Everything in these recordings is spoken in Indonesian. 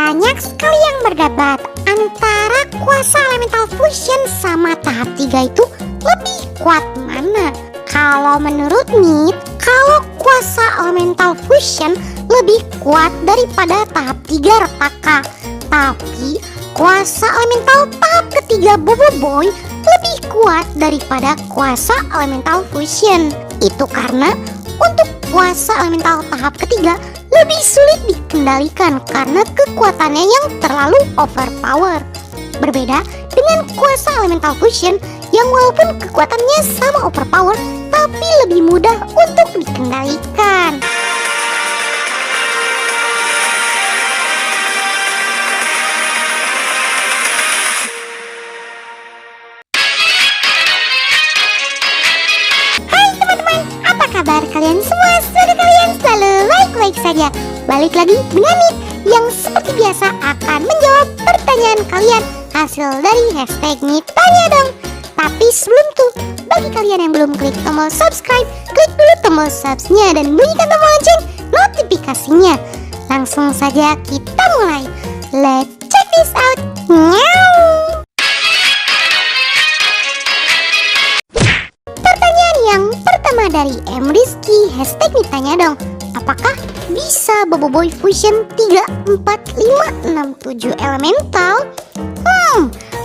Banyak sekali yang berdebat antara kuasa elemental fusion sama tahap 3 itu lebih kuat mana. Kalau menurut Nit, kalau kuasa elemental fusion lebih kuat daripada tahap 3 Retaka. Tapi kuasa elemental tahap ketiga Boboiboy lebih kuat daripada kuasa elemental fusion. Itu karena untuk kuasa elemental tahap ketiga lebih sulit dikendalikan karena kekuatannya yang terlalu overpower. Berbeda dengan kuasa elemental fusion yang walaupun kekuatannya sama overpower tapi lebih mudah untuk dikendalikan. Kabar kalian semua, sudah kalian selalu baik-baik saja. Balik lagi dengan Nit yang seperti biasa akan menjawab pertanyaan kalian hasil dari hashtag Nit Tanya Dong. Tapi sebelum itu, bagi kalian yang belum klik tombol subscribe, klik dulu tombol subsnya dan bunyikan tombol lonceng notifikasinya. Langsung saja kita mulai. Let's check this out. Meow. Yang pertama dari M Rizky, hashtag ditanya dong, apakah bisa Boboiboy Fusion 3, 4, 5, 6, 7 elemental?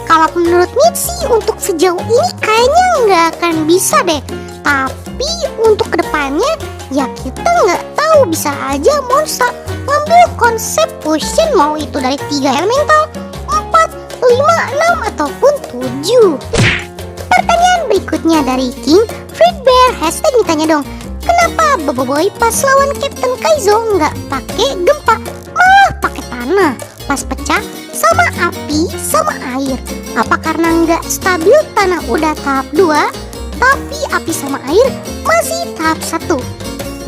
Kalau menurut Nit sih untuk sejauh ini kayaknya nggak akan bisa deh. Tapi untuk kedepannya ya kita nggak tahu, bisa aja Monster ngambil konsep fusion mau itu dari 3 elemental, 4, 5, 6, ataupun 7. Pertanyaan berikutnya dari King Fredbear, hashtag ditanya dong, kenapa Boboiboy pas lawan Captain Kaizo nggak pakai gempa, malah pakai tanah pas pecah sama api sama air? Apa karena nggak stabil tanah udah tahap 2, tapi api sama air masih tahap 1?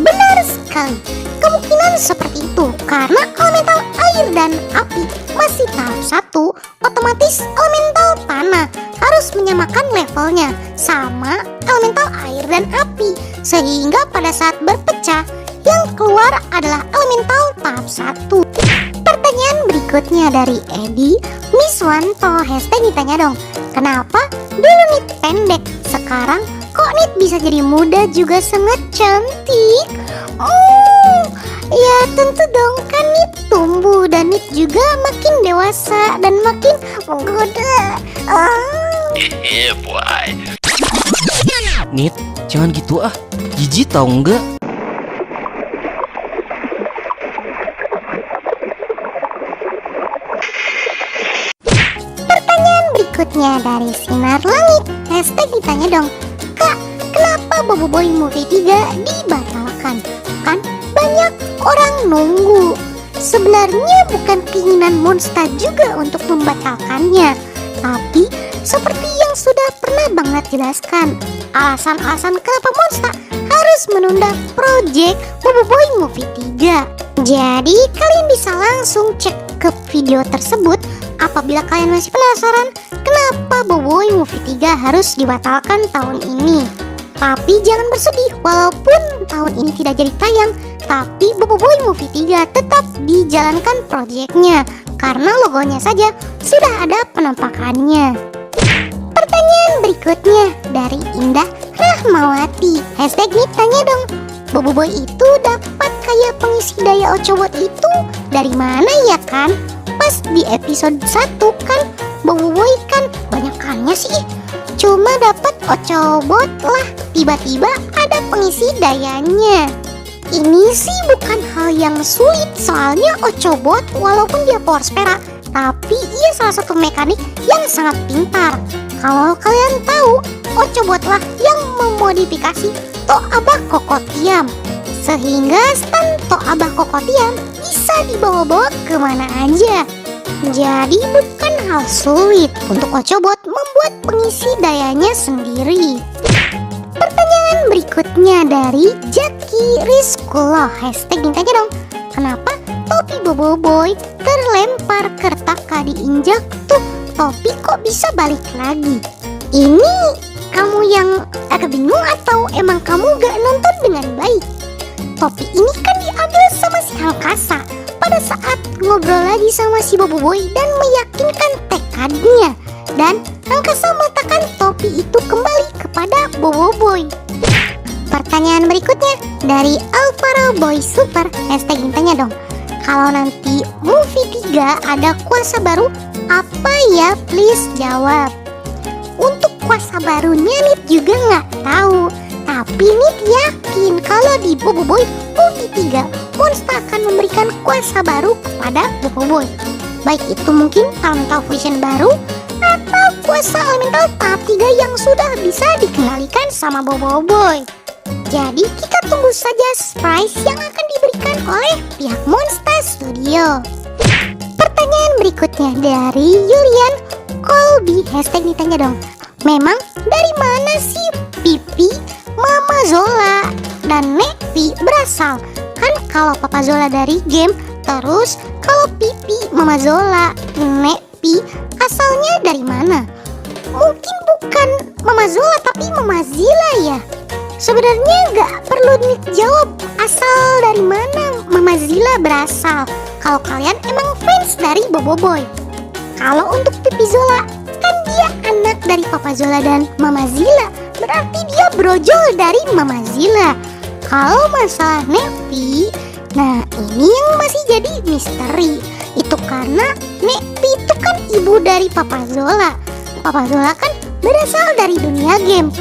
Benar sekali, kemungkinan seperti itu karena elemental air dan api masih tahap 1, otomatis elemental tanah harus menyamakan levelnya sama elemental air dan api, sehingga pada saat berpecah yang keluar adalah elemental tahap 1. Pertanyaan berikutnya dari Edi Miswanto, hashtag ditanya dong, kenapa dulu Nit pendek, sekarang kok Nit bisa jadi muda juga sangat cantik? Ya tentu dong, kan Nit tumbuh dan Nit juga makin dewasa dan makin menggoda. Boy. Nit, jangan gitu ah, jijik tau enggak? Pertanyaan berikutnya dari Sinar Langit, hashtag ditanya dong, Kak, kenapa Boboiboy Movie 3 dibatalkan? Kan banyak orang nunggu. Sebenarnya bukan keinginan Monster juga untuk membatalkannya, tapi seperti yang sudah pernah banget jelaskan, alasan-alasan kenapa Monster harus menunda project Boboiboy Movie 3. Jadi kalian bisa langsung cek ke video tersebut apabila kalian masih penasaran kenapa Boboiboy Movie 3 harus dibatalkan tahun ini. Tapi jangan bersedih, walaupun tahun ini tidak jadi tayang, tapi Boboiboy Movie 3 tetap dijalankan proyeknya karena logonya saja sudah ada penampakannya. Pertanyaan berikutnya dari Indah Rahmawati, hashtag ditanya dong, Boboiboy itu dapat kayak pengisi daya Ochobot itu dari mana ya kan? Pas di episode 1 kan Boboiboy kan banyakannya sih cuma dapat Ochobot lah, tiba-tiba ada pengisi dayanya. Ini sih bukan hal yang sulit, soalnya Ochobot walaupun dia power spera, tapi ia salah satu mekanik yang sangat pintar. Kalau kalian tahu, Ochobot lah yang memodifikasi Toabah Kokotiam, sehingga stand Toabah Kokotiam bisa dibawa-bawa kemana aja. Jadi bukan hal sulit untuk Ochobot membuat pengisi dayanya sendiri. Pertanyaan berikutnya dari Jaki Rizkulo, hashtag ditanya dong, kenapa topi Boboiboy terlempar ke Retaka diinjak tuh topi kok bisa balik lagi? Ini kamu yang agak bingung atau emang kamu gak nonton dengan baik? Topi ini kan diambil sama si Hangkasa pada pada saat ngobrol lagi sama si Boboiboy dan meyakinkan tekadnya. Dan angkasa meletakkan topi itu kembali kepada Boboiboy. Pertanyaan berikutnya dari Alvaro Boy Super, hashtag tanya dong. Kalau nanti movie 3 ada kuasa baru, apa ya? Please jawab. Untuk kuasa barunya Nit juga nggak tahu. Tapi Nit yakin kalau di Boboiboy movie 3 Monster akan memberikan kuasa baru kepada Boboiboy. Baik itu mungkin elemental vision baru atau kuasa elemental tahap 3 yang sudah bisa dikendalikan sama Boboiboy. Jadi kita tunggu saja surprise yang akan diberikan oleh pihak Monster Studio. Pertanyaan berikutnya dari Julian Colby, hashtag ditanya dong. Memang dari mana sih Pipi, Mama Zola, dan Nekpi berasal? Kan kalau Papa Zola dari game, terus kalau Pipi, Mama Zola, Nekpi asalnya dari mana? Mungkin bukan Mama Zola tapi Mama Zila ya? Sebenarnya nggak perlu dijawab asal dari mana Mama Zila berasal kalau kalian emang fans dari Boboiboy. Kalau untuk Pipi Zola, kan dia anak dari Papa Zola dan Mama Zila, berarti dia brojol dari Mama Zila. Kalau masalah Nekpi, nah ini yang masih jadi misteri. Itu karena Nekpi itu kan ibu dari Papa Zola. Papa Zola kan berasal dari dunia game.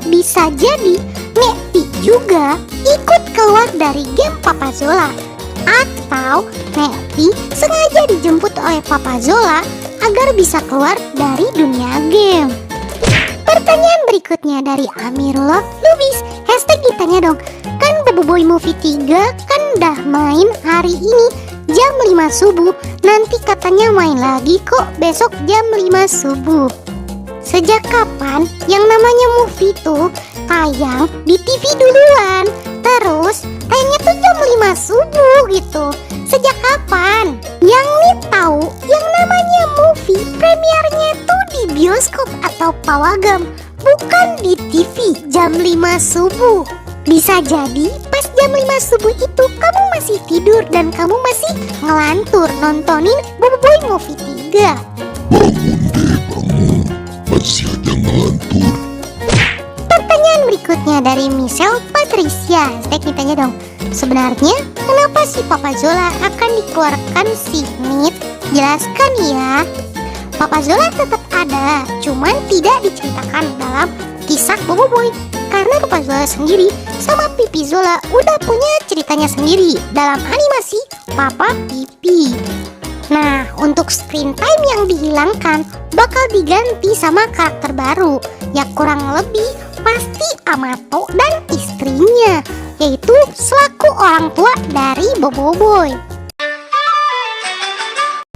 Bisa jadi Nekpi juga ikut keluar dari game Papa Zola. Atau Nekpi sengaja dijemput oleh Papa Zola agar bisa keluar dari dunia game. Pertanyaan berikutnya dari Amirullah Lubis, hashtag ditanya dong. Kan Boboiboy movie 3 kan udah main hari ini jam 5 subuh. Nanti katanya main lagi kok besok jam 5 subuh. Sejak kapan yang namanya movie tuh tayang di TV duluan, terus tayangnya tuh jam 5 subuh gitu? Sejak kapan? Yang nih tahu yang namanya movie premiernya tuh di bioskop atau pawagam, bukan di TV jam 5 subuh. Bisa jadi pas jam 5 subuh itu kamu masih tidur dan kamu masih ngelantur nontonin Boboiboy movie 3. Masih ada ngelantur. Pertanyaan berikutnya dari Michelle Patricia, hashtag ditanya dong. Sebenarnya kenapa si Papa Zola akan dikeluarkan si Nit? Jelaskan ya. Papa Zola tetap ada, cuman tidak diceritakan dalam kisah Boboiboy. Karena Papa Zola sendiri sama Pipi Zola udah punya ceritanya sendiri dalam animasi Papa Pipi. Nah, untuk screen time yang dihilangkan bakal diganti sama karakter baru, ya kurang lebih pasti Amato dan istrinya, yaitu selaku orang tua dari Boboiboy.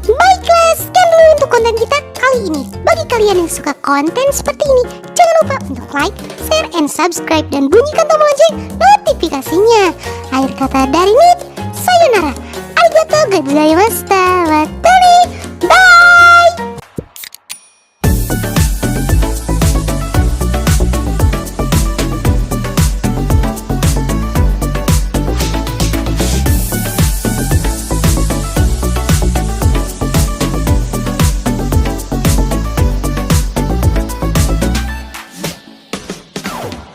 Baiklah, sekian dulu untuk konten kita kali ini. Bagi kalian yang suka konten seperti ini, jangan lupa untuk like, share, and subscribe, dan bunyikan tombol lonceng notifikasinya. Akhir kata dari Nit, sayonara, arigatou gozaimasu.